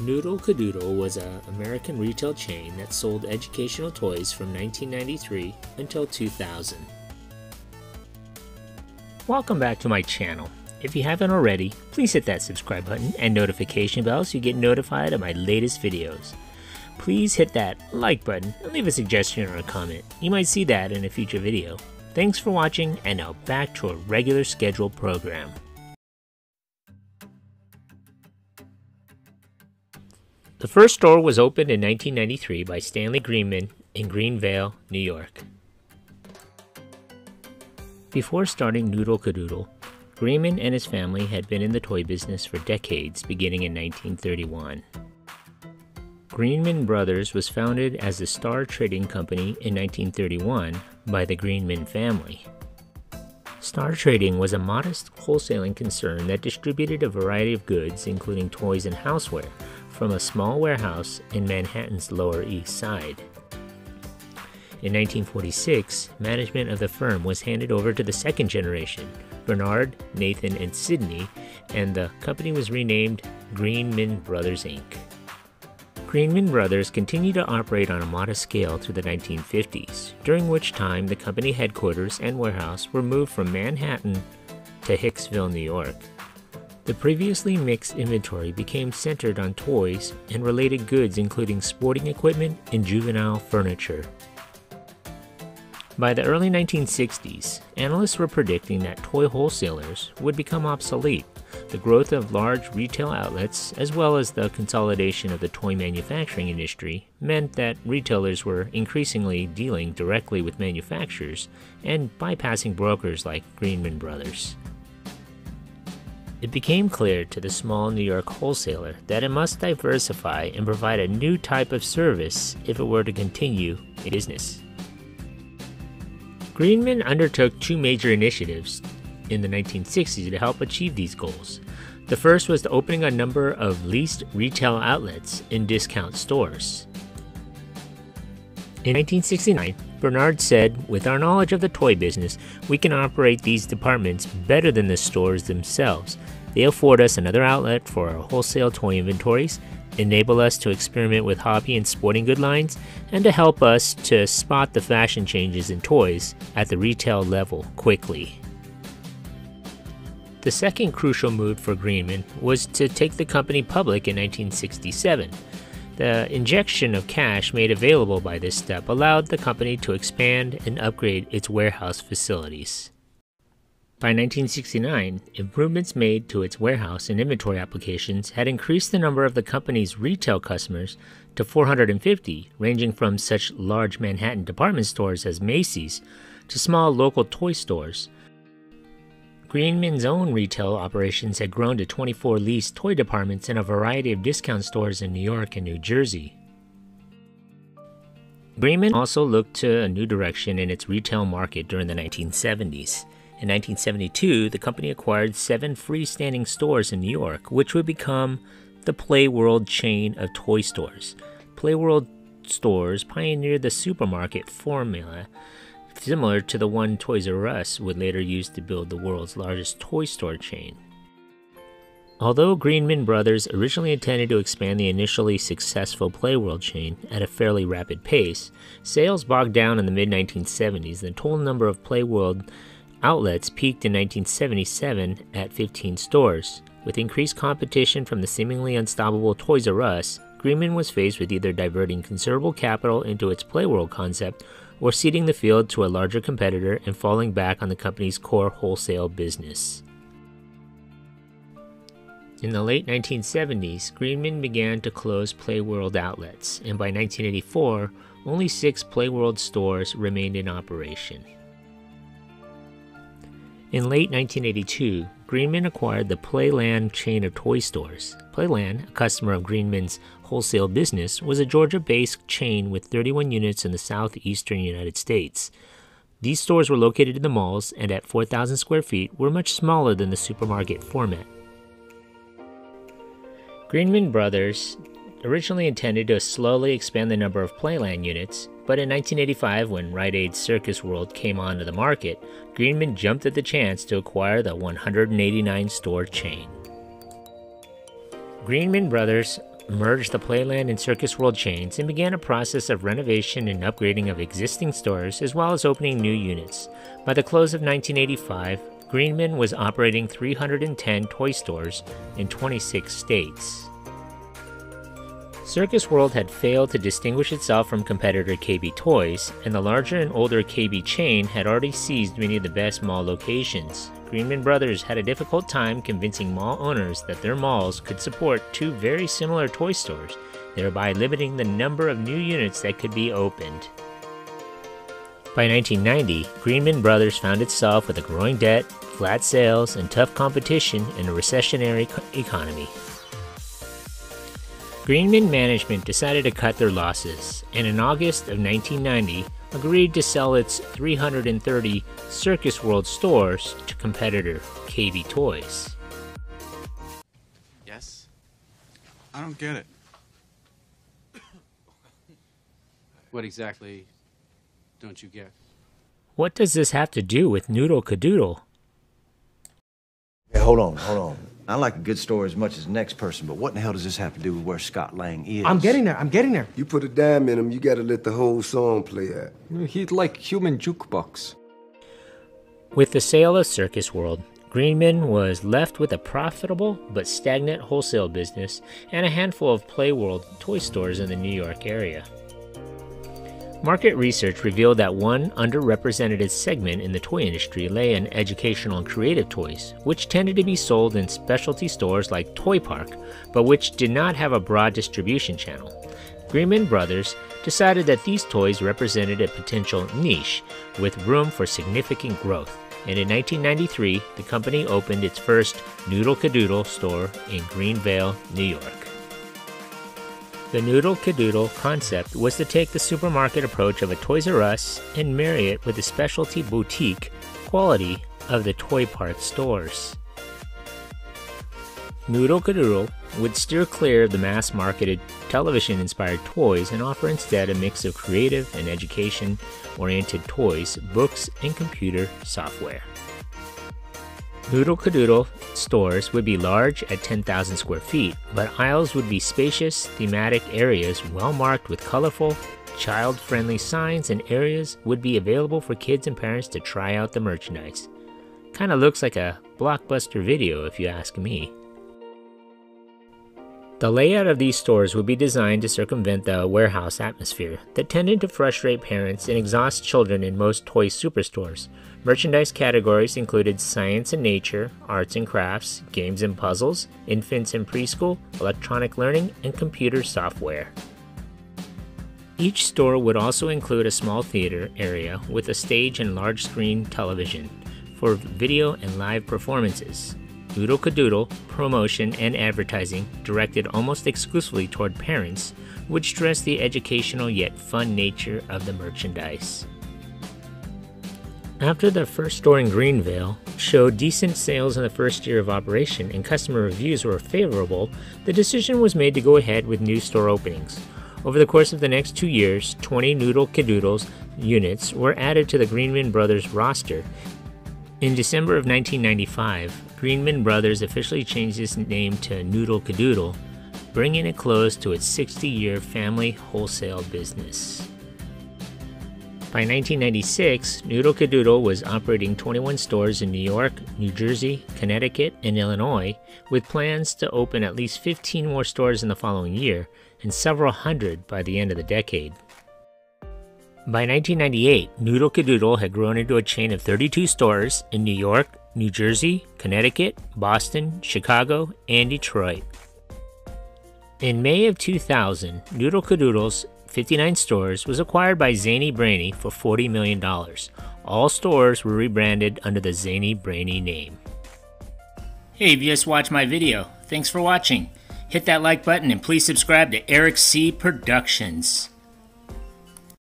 Noodle Kidoodle was an American retail chain that sold educational toys from 1993 until 2000. Welcome back to my channel. If you haven't already, please hit that subscribe button and notification bell so you get notified of my latest videos. Please hit that like button and leave a suggestion or a comment. You might see that in a future video. Thanks for watching, and now back to a regular scheduled program. The first store was opened in 1993 by Stanley Greenman in Greenvale, New York. Before starting Noodle Kidoodle, Greenman and his family had been in the toy business for decades, beginning in 1931. Greenman Bros was founded as a Star Trading Company in 1931 by the Greenman family. Star Trading was a modest wholesaling concern that distributed a variety of goods, including toys and houseware, from a small warehouse in Manhattan's Lower East Side. In 1946, management of the firm was handed over to the second generation, Bernard, Nathan, and Sidney, and the company was renamed Greenman Bros Inc. Greenman Bros continued to operate on a modest scale through the 1950s, during which time the company headquarters and warehouse were moved from Manhattan to Hicksville, New York. The previously mixed inventory became centered on toys and related goods, including sporting equipment and juvenile furniture. By the early 1960s, analysts were predicting that toy wholesalers would become obsolete. The growth of large retail outlets, as well as the consolidation of the toy manufacturing industry, meant that retailers were increasingly dealing directly with manufacturers and bypassing brokers like Greenman Bros. It became clear to the small New York wholesaler that it must diversify and provide a new type of service if it were to continue in business. Greenman undertook two major initiatives in the 1960s to help achieve these goals. The first was the opening a number of leased retail outlets in discount stores. In 1969, Bernard said, "With our knowledge of the toy business, we can operate these departments better than the stores themselves. They afford us another outlet for our wholesale toy inventories, enable us to experiment with hobby and sporting good lines, and to help us to spot the fashion changes in toys at the retail level quickly." The second crucial move for Greenman was to take the company public in 1967. The injection of cash made available by this step allowed the company to expand and upgrade its warehouse facilities. By 1969, improvements made to its warehouse and inventory applications had increased the number of the company's retail customers to 450, ranging from such large Manhattan department stores as Macy's to small local toy stores. Greenman's own retail operations had grown to 24 leased toy departments and a variety of discount stores in New York and New Jersey. Greenman also looked to a new direction in its retail market during the 1970s. In 1972, the company acquired 7 freestanding stores in New York, which would become the Playworld chain of toy stores. Playworld stores pioneered the supermarket formula, similar to the one Toys R Us would later use to build the world's largest toy store chain. Although Greenman Bros originally intended to expand the initially successful Playworld chain at a fairly rapid pace, sales bogged down in the mid-1970s. The total number of Playworld outlets peaked in 1977 at 15 stores. With increased competition from the seemingly unstoppable Toys R Us, Greenman was faced with either diverting considerable capital into its Playworld concept or ceding the field to a larger competitor and falling back on the company's core wholesale business. In the late 1970s, Greenman began to close Playworld outlets, and by 1984, only 6 Playworld stores remained in operation. In late 1982, Greenman acquired the Playland chain of toy stores. Playland, a customer of Greenman's wholesale business, was a Georgia-based chain with 31 units in the southeastern United States. These stores were located in the malls and at 4,000 square feet were much smaller than the supermarket format. Greenman Bros originally intended to slowly expand the number of Playland units, but in 1985, when Rite Aid's Circus World came onto the market, Greenman jumped at the chance to acquire the 189-store chain. Greenman Bros merged the Playland and Circus World chains and began a process of renovation and upgrading of existing stores as well as opening new units. By the close of 1985, Greenman was operating 310 toy stores in 26 states. Circus World had failed to distinguish itself from competitor KB Toys, and the larger and older KB chain had already seized many of the best mall locations. Greenman Brothers had a difficult time convincing mall owners that their malls could support two very similar toy stores, thereby limiting the number of new units that could be opened. By 1990, Greenman Brothers found itself with a growing debt, flat sales, and tough competition in a recessionary economy. Greenman management decided to cut their losses, and in August of 1990 agreed to sell its 330 Circus World stores to competitor KB Toys. Yes? I don't get it. What exactly don't you get? What does this have to do with Noodle Kidoodle? Hey, hold on. I like a good story as much as the next person, but what in the hell does this have to do with where Scott Lang is? I'm getting there. You put a dime in him, you gotta let the whole song play out. He'd like human jukebox. With the sale of Circus World, Greenman was left with a profitable but stagnant wholesale business and a handful of Playworld toy stores in the New York area. Market research revealed that one underrepresented segment in the toy industry lay in educational and creative toys, which tended to be sold in specialty stores like Toy Park, but which did not have a broad distribution channel. Greenman Brothers decided that these toys represented a potential niche with room for significant growth, and in 1993, the company opened its first Noodle Kidoodle store in Greenvale, New York. The Noodle Kidoodle concept was to take the supermarket approach of a Toys R Us and marry it with the specialty boutique quality of the Toy Park stores. Noodle Kidoodle would steer clear of the mass-marketed television-inspired toys and offer instead a mix of creative and education-oriented toys, books, and computer software. Noodle Kidoodle stores would be large at 10,000 square feet, but aisles would be spacious, thematic areas well marked with colorful, child-friendly signs, and areas would be available for kids and parents to try out the merchandise. Kinda looks like a blockbuster video if you ask me. The layout of these stores would be designed to circumvent the warehouse atmosphere that tended to frustrate parents and exhaust children in most toy superstores. Merchandise categories included science and nature, arts and crafts, games and puzzles, infants and preschool, electronic learning, and computer software. Each store would also include a small theater area with a stage and large screen television for video and live performances. Noodle Kidoodle promotion and advertising, directed almost exclusively toward parents, would stress the educational yet fun nature of the merchandise. After the first store in Greenvale showed decent sales in the first year of operation and customer reviews were favorable, the decision was made to go ahead with new store openings. Over the course of the next 2 years, 20 Noodle Kidoodles units were added to the Greenman Brothers roster. In December of 1995, Greenman Brothers officially changed its name to Noodle Kidoodle, bringing it close to its 60-year family wholesale business. By 1996, Noodle Kidoodle was operating 21 stores in New York, New Jersey, Connecticut, and Illinois, with plans to open at least 15 more stores in the following year and several hundred by the end of the decade. By 1998, Noodle Kidoodle had grown into a chain of 32 stores in New York, New Jersey, Connecticut, Boston, Chicago, and Detroit. In May of 2000, Noodle Kidoodle's 59 stores was acquired by Zany Brainy for $40 million. All stores were rebranded under the Zany Brainy name. Hey, if you just watched my video, thanks for watching. Hit that like button and please subscribe to Eric C. Productions.